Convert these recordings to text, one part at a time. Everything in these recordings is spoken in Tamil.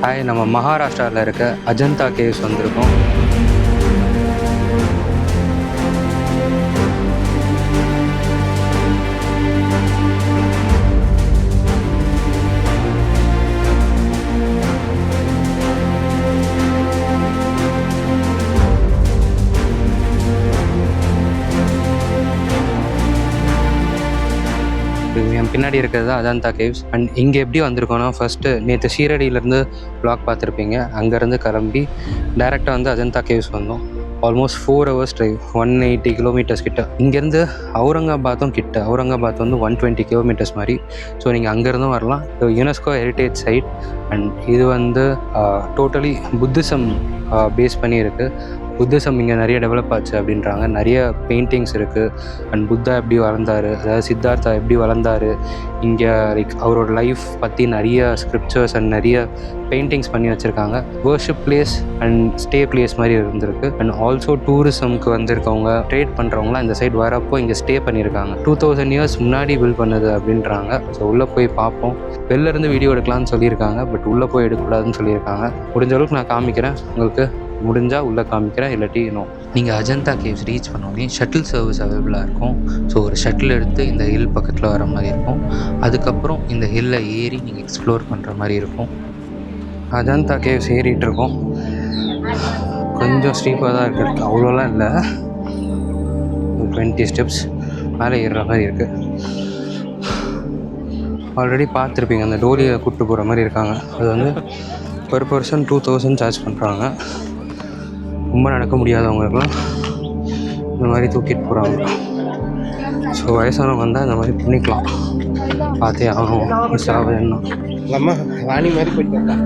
ஹாய், நம்ம மகாராஷ்டிராவில் இருக்க அஜந்தா கேவ்ஸ் வந்திருக்கோம். என் பின்னாடி இருக்கிறது தான் அஜந்தா கேவ்ஸ். அண்ட் இங்கே எப்படி வந்திருக்கோன்னா, ஃபஸ்ட்டு நேற்று ஷீரடியிலேருந்து வ்ளாக் பார்த்துருப்பீங்க. அங்கேருந்து கிளம்பி டைரெக்டாக வந்து அஜந்தா கேவ்ஸ் வந்தோம். ஆல்மோஸ்ட் 4 hours ட்ரைவ், 180 கிலோமீட்டர்ஸ் கிட்ட. இங்கேருந்து அவுரங்காபாத்தும் கிட்ட. அவுரங்காபாத் வந்து 120 கிலோமீட்டர்ஸ் மாதிரி. ஸோ நீங்கள் அங்கேருந்தும் வரலாம். இது யுனெஸ்கோ ஹெரிட்டேஜ் சைட். அண்ட் இது வந்து டோட்டலி புத்திசம் பேஸ் பண்ணி இருக்குது. புத்திசம் இங்கே நிறைய டெவலப் ஆச்சு அப்படின்றாங்க. நிறைய பெயிண்டிங்ஸ் இருக்குது. அண்ட் புத்தா எப்படி வளர்ந்தார், அதாவது சித்தார்த்தா எப்படி வளர்ந்தார், இங்கே லைக் அவரோட லைஃப் பற்றி நிறைய ஸ்கிரிப்சர்ஸ் அண்ட் நிறைய பெயிண்டிங்ஸ் பண்ணி வச்சுருக்காங்க. Worship place and stay place மாதிரி இருந்திருக்கு. அண்ட் ஆல்சோ டூரிசம்க்கு வந்திருக்கவங்க, ட்ரேட் பண்ணுறவங்களாம் இந்த சைட் வரப்போ இங்கே ஸ்டே பண்ணியிருக்காங்க. 2000 years முன்னாடி பில்ட் பண்ணது அப்படின்றாங்க. ஸோ உள்ளே போய் பார்ப்போம். வெளிலேருந்து வீடியோ எடுக்கலாம்னு சொல்லியிருக்காங்க, பட் உள்ளே போய் எடுக்கக்கூடாதுன்னு சொல்லியிருக்காங்க. முடிஞ்ச அளவுக்கு நான் காமிக்கிறேன் உங்களுக்கு. முடிஞ்சால் உள்ளே காமிக்கிறேன், இல்லாட்டி இன்னும். நீங்கள் அஜந்தா கேவ்ஸ் ரீச் பண்ணோடனே ஷட்டில் சர்வீஸ் அவைலபிளாக இருக்கும். ஸோ ஒரு ஷட்டில் எடுத்து இந்த ஹில் பக்கத்தில் வர மாதிரி இருக்கும். அதுக்கப்புறம் இந்த ஹில்லை ஏறி நீங்கள் எக்ஸ்ப்ளோர் பண்ணுற மாதிரி இருக்கும். அஜந்தா கேவ்ஸ் ஏறிட்டு இருக்கோம். கொஞ்சம் ஸ்டீப்பாக தான் இருக்குது, அவ்வளோலாம் இல்லை. 20 steps மேலே ஏறுற மாதிரி இருக்குது. ஆல்ரெடி பார்த்துருப்பீங்க, அந்த டோலியை கூப்பிட்டு போகிற மாதிரி இருக்காங்க. அது வந்து per person 2000 சார்ஜ் பண்ணுறாங்க. ரொம்ப நடக்க முடியாதவங்களுக்குலாம் இந்த மாதிரி தூக்கிட்டு போகிறாங்க. ஸோ வயசானவங்க வந்தால் இந்த மாதிரி பண்ணிக்கலாம். பார்த்தே ஆகணும். மிஸ் ஆகுதுன்னா நம்ம ராணி மாதிரி போயிட்டு வரலாம்.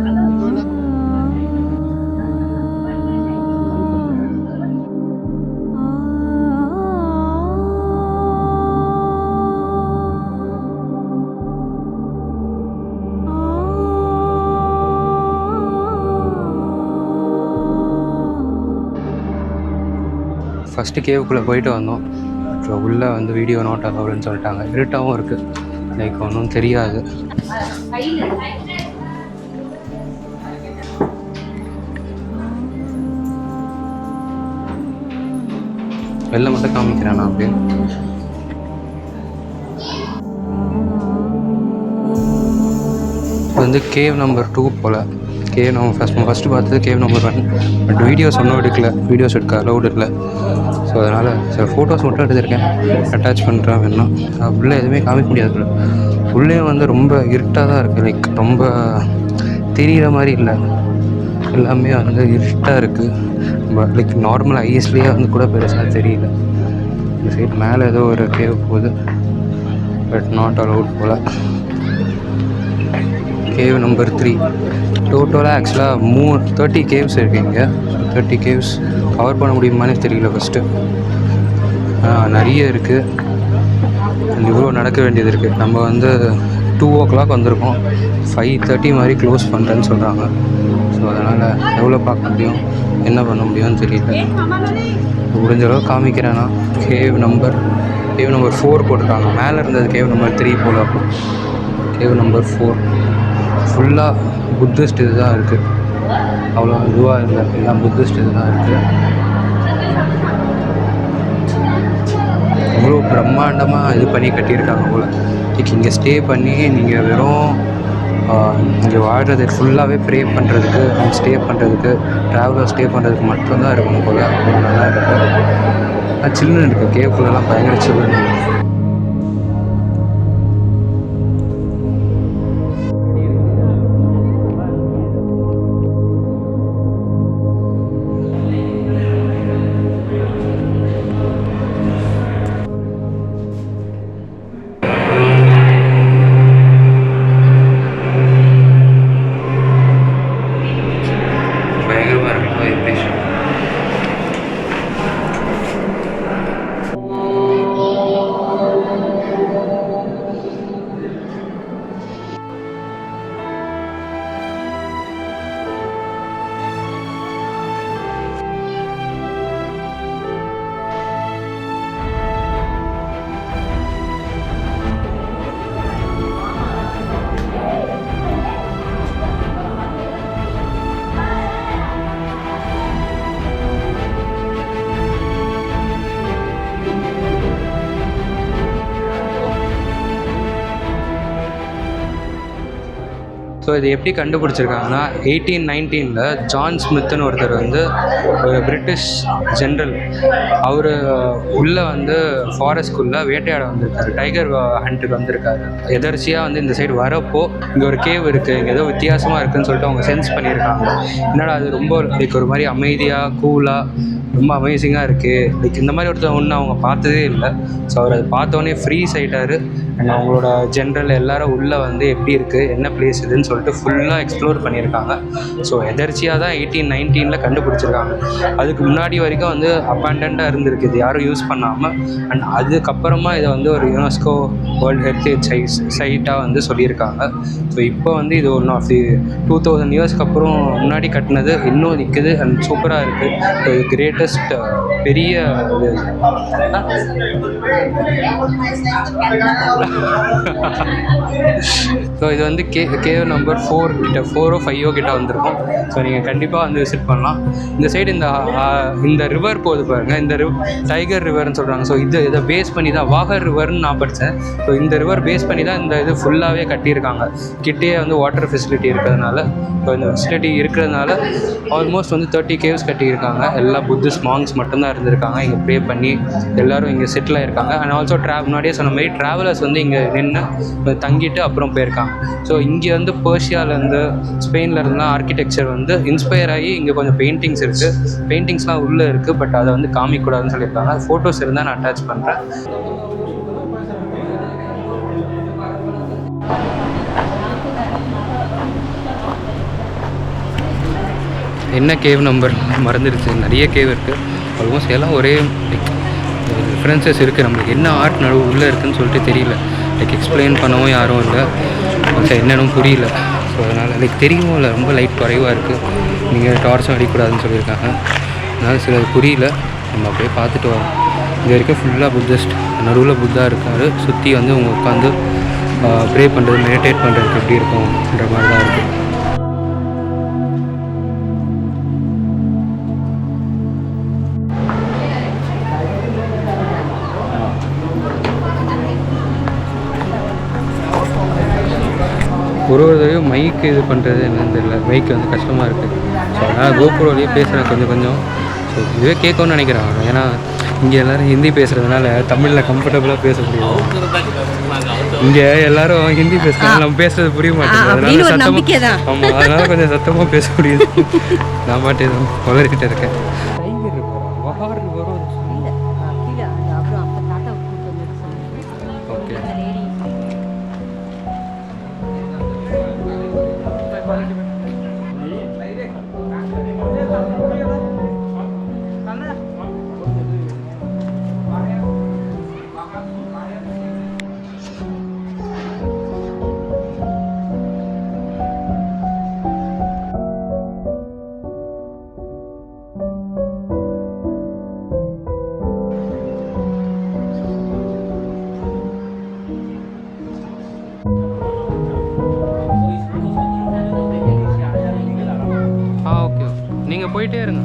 ஃபஸ்ட்டு கேவுக்குள்ளே போயிட்டு வந்தோம். ஸோ உள்ளே வந்து வீடியோ நோட் அலவுடுன்னு சொல்லிட்டாங்க. இருட்டாகவும் இருக்குது, லைக் ஒன்றும் தெரியாது. வெளில மட்டும் காமிக்கிறேன் நான் அப்படியே. இது வந்து கேவ் நம்பர் 2 போல். கேவ் நம்ம ஃபஸ்ட்டு பார்த்தது கேவ் நம்பர் 1. பட் வீடியோஸ் ஒன்றும் எடுக்கல, வீடியோஸ் எடுக்க அலவுட் இல்லை. ஸோ அதனால் சில ஃபோட்டோஸ் மட்டும் எடுத்திருக்கேன், அட்டாச் பண்ணுறேன் வேணா. உள்ளே எதுவுமே காமிக்க முடியாது. உள்ளே வந்து ரொம்ப இருட்டாக தான் இருக்குது, லைக் ரொம்ப தெரிகிற மாதிரி இல்லை. எல்லாமே வந்து இருட்டாக இருக்குது. லைக் நார்மல் ஐஸ்லேயே வந்து கூட பெருசாக தெரியல. இந்த சைடு மேலே ஏதோ ஒரு கேவ் போகுது, பட் நாட் அலவுட் போல். Cave number 3. டோட்டலாக ஆக்சுவலாக 30 கேவ்ஸ் இருக்குது இங்கே. 30 கேவ்ஸ் கவர் பண்ண முடியுமானே தெரியல ஃபஸ்ட்டு. நிறைய இருக்குது. இவ்வளோ நடக்க வேண்டியது இருக்குது. நம்ம வந்து 2 o'clock வந்திருக்கோம். 5:30 மாதிரி க்ளோஸ் பண்ணுறேன்னு சொல்கிறாங்க. ஸோ அதனால் எவ்வளோ பார்க்க முடியும், என்ன பண்ண முடியும்னு தெரியல. முடிஞ்ச அளவு காமிக்கிறேன்னா. கேவ் நம்பர் 4 போட்டிருக்காங்க. மேலே இருந்தது கேவ் நம்பர் 3 போல். அப்போ கேவ் நம்பர் 4 ஃபுல்லாக புத்திஸ்ட் இது தான் இருக்குது. அவ்வளோ இதுவாக இல்லை, எல்லாம் புத்திஸ்ட் இது தான் இருக்குது. அவ்வளோ பிரம்மாண்டமாக இது பண்ணி கட்டியிருக்காங்க போல். இங்கே ஸ்டே பண்ணி நீங்கள் வெறும் இங்கே வாழ்கிறது ஃபுல்லாகவே ப்ரே பண்ணுறதுக்கு அண்ட் ஸ்டே பண்ணுறதுக்கு, ட்ராவலர் ஸ்டே பண்ணுறதுக்கு மட்டும்தான் இருக்கணும் போல். அவ்வளோ நல்லா இருக்குது. ஆனால் சில்லுன்னு இருக்குது. கேவுக்குள்ளெல்லாம் பயங்கர சில்லுன்னு. ஸோ இது எப்படி கண்டுபிடிச்சிருக்காங்கன்னா 1819 ஜான் ஸ்மித்துன்னு ஒருத்தர் வந்து ஒரு பிரிட்டிஷ் ஜென்ரல், அவர் உள்ளே வந்து ஃபாரஸ்ட்குள்ளே வேட்டையாட வந்திருக்காரு, டைகர் ஹண்ட்டுக்கு வந்திருக்காரு. எதர்ச்சியாக வந்து இந்த சைடு வரப்போ இங்கே ஒரு கேவ் இருக்குது, இங்கே ஏதோ வித்தியாசமாக இருக்குதுன்னு சொல்லிட்டு அவங்க சென்ஸ் பண்ணியிருக்காங்க. என்னடா அது ரொம்ப லைக் ஒரு மாதிரி அமைதியாக கூலாக ரொம்ப அமேசிங்காக இருக்குது, லைக் இந்த மாதிரி ஒருத்தர் ஒன்று அவங்க பார்த்ததே இல்லை. ஸோ அவர் அதை பார்த்தோன்னே ஃப்ரீஸ் ஆகிட்டார். அண்ட் அவங்களோட ஜென்ரல் எல்லாரும் உள்ளே வந்து எப்படி இருக்குது, என்ன பிளேஸ் இதுன்னு சொல்லிட்டு ஃபுல்லாக எக்ஸ்ப்ளோர் பண்ணியிருக்காங்க. ஸோ எதர்ச்சியாக தான் 1819 கண்டுபிடிச்சிருக்காங்க. அதுக்கு முன்னாடி வரைக்கும் வந்து அப்பாண்டண்டாக இருந்திருக்கு, இது யாரும் யூஸ் பண்ணாமல். அண்ட் அதுக்கப்புறமா இதை வந்து ஒரு யுனெஸ்கோ வேர்ல்டு ஹெரிட்டேஜ் சைட்டாக வந்து சொல்லியிருக்காங்க. ஸோ இப்போ வந்து இது ஒன் ஆஃப் தி 2000 இயர்ஸ்க்கு அப்புறம் முன்னாடி கட்டினது இன்னும் நிற்குது அண்ட் சூப்பராக இருக்குது. ஸோ இது கிரேட்டஸ்ட் பெரிய இது. ஸோ இது வந்து கேவ் நம்பர் 4 கிட்ட 4 5 கிட்ட வந்திருக்கும். ஸோ நீங்கள் கண்டிப்பாக வந்து விசிட் பண்ணலாம். இந்த சைடு இந்த ரிவர் போகுது பாருங்கள், இந்த டைகர் ரிவர்னு சொல்கிறாங்க. ஸோ இதை பேஸ் பண்ணி தான் வாகர் ரிவர்னு நான் படித்தேன். ஸோ இந்த ரிவர் பேஸ் பண்ணி தான் இந்த இது ஃபுல்லாகவே கட்டியிருக்காங்க. கிட்டே வந்து வாட்டர் ஃபெசிலிட்டி இருக்கிறதுனால, ஸோ இந்த ஃபெசிலிட்டி இருக்கிறதுனால ஆல்மோஸ்ட் வந்து 30 கேவ்ஸ் கட்டியிருக்காங்க. எல்லா புத்திஸ்ட் மாங்ஸ் மட்டும்தான் இருந்திருக்காங்க, இங்கே ப்ரே பண்ணி எல்லோரும் இங்கே செட்டில் ஆகிருக்காங்க. அண்ட் ஆல்சோ முன்னாடியே சொன்ன மாதிரி ட்ராவலர்ஸ் வந்து இங்கே நின்று தங்கிட்டு அப்புறம் போயிருக்காங்க. ஸோ இங்கே வந்து பெர்ஷியாவிலேருந்து ஸ்பெயின்லேருந்துலாம் ஆர்கிடெக்சர் வந்து இன்ஸ்பயர் ஆகி இங்கே கொஞ்சம் பெயிண்டிங்ஸ் இருக்குது. பெயிண்டிங்ஸ்லாம் உள்ளே இருக்குது, பட் அதை வந்து காமிக்கக்கூடாதுன்னு சொல்லியிருக்காங்க. ஃபோட்டோஸ் இருந்தால் நான் அட்டாச் பண்ணுறேன். என்ன கேவ் நம்பர் மறந்துடுச்சு, நிறைய கேவ் இருக்குது. ஆல்மோஸ்ட் எல்லாம் ஒரே டிஃப்ரென்சஸ் இருக்குது. நம்மளுக்கு என்ன ஆர்ட் நடுவு உள்ளே இருக்குதுன்னு சொல்லிட்டு தெரியல. லைக் எக்ஸ்பிளைன் பண்ணவும் யாரும் இல்லை, என்னென்னு புரியல. ஸோ அதனால் லைக் தெரியும் இல்லை, ரொம்ப லைட் குறைவாக இருக்குது, நீங்கள் டார்ச்சும் அடிக்கக்கூடாதுன்னு சொல்லியிருக்காங்க. அதனால் சிலது புரியல, நம்ம அப்படியே பார்த்துட்டு வரோம். இது வரைக்கும் ஃபுல்லாக புத்திஸ்ட், நடுவில் புத்தா இருக்கார். சுற்றி வந்து அவங்க உட்காந்து ப்ரே பண்ணுறது, மெடிடேட் பண்ணுறதுக்கு எப்படி இருக்கும்ன்ற மாதிரி தான் இருக்குது. ஒரு தடவையும் மைக்கு இது பண்ணுறது என்னன்னு தெரியல, மைக்கு வந்து கஷ்டமாக இருக்குது. ஸோ அதனால் கோபுரோலையே பேசுகிறேன் கொஞ்சம். ஸோ இதுவே கேட்கணும்னு நினைக்கிறேன். ஏன்னா இங்கே எல்லோரும் ஹிந்தி பேசுகிறதுனால தமிழில் கம்ஃபர்டபுளாக பேச முடியும். இங்கே எல்லோரும் ஹிந்தி பேசுகிறதுனால நம்ம பேசுகிறது புரிய மாட்டேங்குது. அதனால சத்தமாக, ஆமாம், அதனால் கொஞ்சம் சத்தமாக பேச முடியுது. நான் பாட்டு வளர்கிட்ட இருக்கேன். நீங்கள் போயிட்டே இருங்க.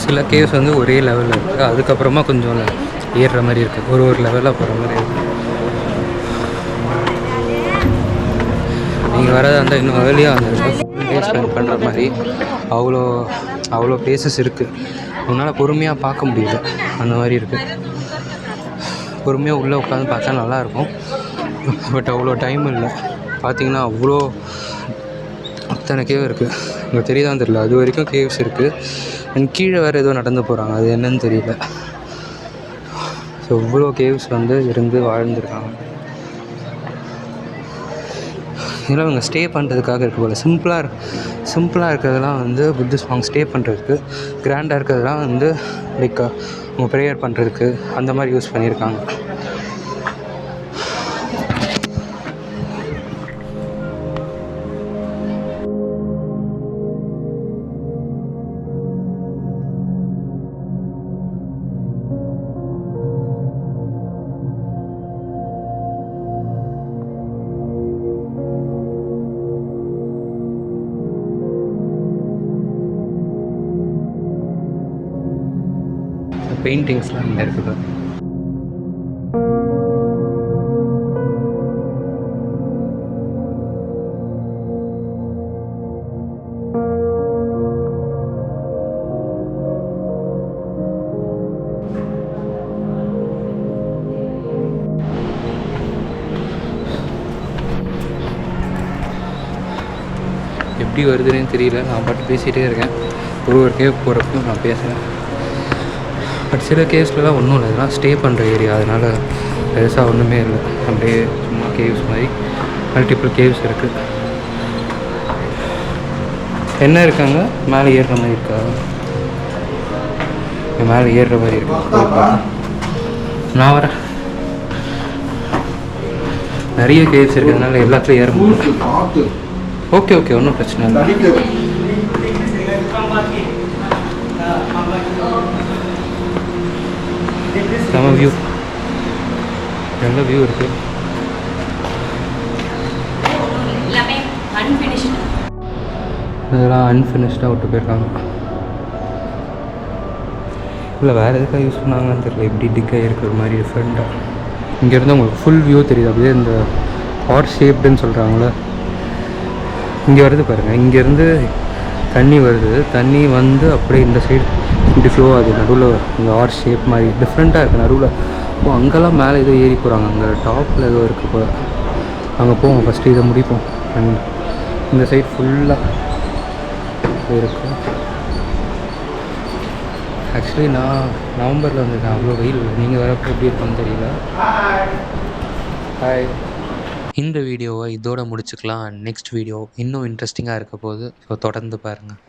சில கேவ்ஸ் வந்து ஒரே லெவலில் இருக்குது, அதுக்கப்புறமா கொஞ்சம் ஏறுற மாதிரி இருக்குது, ஒரு லெவலாக போகிற மாதிரி இருக்குது. நீங்கள் வரதாக இருந்தால் இன்னும் ஏர்லியாக வந்துருக்கோம். ஃபுல் டே ஸ்பெண்ட் பண்ணுற மாதிரி அவ்வளோ பிளேசஸ் இருக்குது. உன்னால் பொறுமையாக பார்க்க முடியல, அந்த மாதிரி இருக்குது. பொறுமையாக உள்ளே உட்காந்து பார்த்தா நல்லாயிருக்கும், பட் அவ்வளோ டைம் இல்லை. பார்த்திங்கன்னா அத்தனை கேவ் இருக்குது. இங்கே தெரியுதான்னு தெரியல, அது வரைக்கும் கேவ்ஸ் இருக்குது. அண்ட் கீழே வேறு ஏதோ நடந்து போகிறாங்க, அது என்னன்னு தெரியல. ஸோ இவ்வளோ கேவ்ஸ் வந்து இருந்து வாழ்ந்துருக்காங்க. இதெல்லாம் அவங்க ஸ்டே பண்ணுறதுக்காக இருக்க போல். சிம்பிளாக இருக்கிறதெல்லாம் வந்து புத்திஸ்ட் மாங்க் ஸ்டே பண்ணுறதுக்கு, கிராண்டாக இருக்கிறதெல்லாம் வந்து லைக் அவங்க ப்ரேயர் பண்ணுறதுக்கு அந்த மாதிரி யூஸ் பண்ணியிருக்காங்க. பெயிண்டிங்ஸ்லாம் இங்கே இருக்குது. எப்படி வருதுன்னு தெரியல. நான் பாட்டு பேசிகிட்டே இருக்கேன். ஒரு கேவ் போகிறப்பையும் நான் பேசுகிறேன். பட் சில கேவ்ஸ்லாம் ஒன்றும் இல்லை. இதெல்லாம் ஸ்டே பண்ணுற ஏரியா, அதனால் பெருசாக ஒன்றுமே இல்லை. அப்படியே சும்மா கேவ்ஸ் மாதிரி மல்டிபிள் கேவ்ஸ் இருக்குது. என்ன இருக்காங்க மேலே ஏறுற மாதிரி இருக்கா? மேலே ஏறுற மாதிரி இருக்கு. நான் வரேன். நிறைய கேவ்ஸ் இருக்கிறதுனால எல்லாத்துலையும் ஏற முடியும். ஓகே ஓகே, ஒன்றும் பிரச்சனை இல்லை. செம வியூ, நல்ல வியூ இருக்குது. இதெல்லாம் அன்ஃபினிஷ்டாக விட்டு போயிருக்காங்க. இல்லை வேறு எதுக்காக யூஸ் பண்ணாங்கன்னு தெரியல. எப்படி டிக்காக இருக்கிற மாதிரி டிஃப்ரெண்ட்டாக. இங்கேருந்து உங்களுக்கு ஃபுல் வியூ தெரியுது. அப்படியே இந்த ஹார்ட் ஷேப்டுன்னு சொல்கிறாங்களே, இங்கே வருது பாருங்கள். இங்கேருந்து தண்ணி வருது. தண்ணி வந்து அப்படியே இந்த சைடு இப்படி ஃப்ளோ ஆகுது. நடுவில் இந்த ஹார்ட் ஷேப் மாதிரி டிஃப்ரெண்ட்டாக இருக்குது நடுவில். அங்கெல்லாம் மேலே ஏதோ ஏறி போகிறாங்க. அங்கே டாப்பில் ஏதோ இருக்குது போல். அங்கே போவோம். ஃபஸ்ட்டு இதை முடிப்போம். அண்ட் இந்த சைட் ஃபுல்லாக இருக்குது. ஆக்சுவலி நான் நவம்பரில் வந்திருக்கேன். அவ்வளோ வெயில். நீங்கள் வரப்போ எப்படி இருக்குன்னு தெரியல. ஹாய். இந்த வீடியோவை இதோடு முடிச்சுக்கலாம். நெக்ஸ்ட் வீடியோ இன்னும் இன்ட்ரெஸ்டிங்காக இருக்க போகுது. ஸோ தொடர்ந்து பாருங்கள்.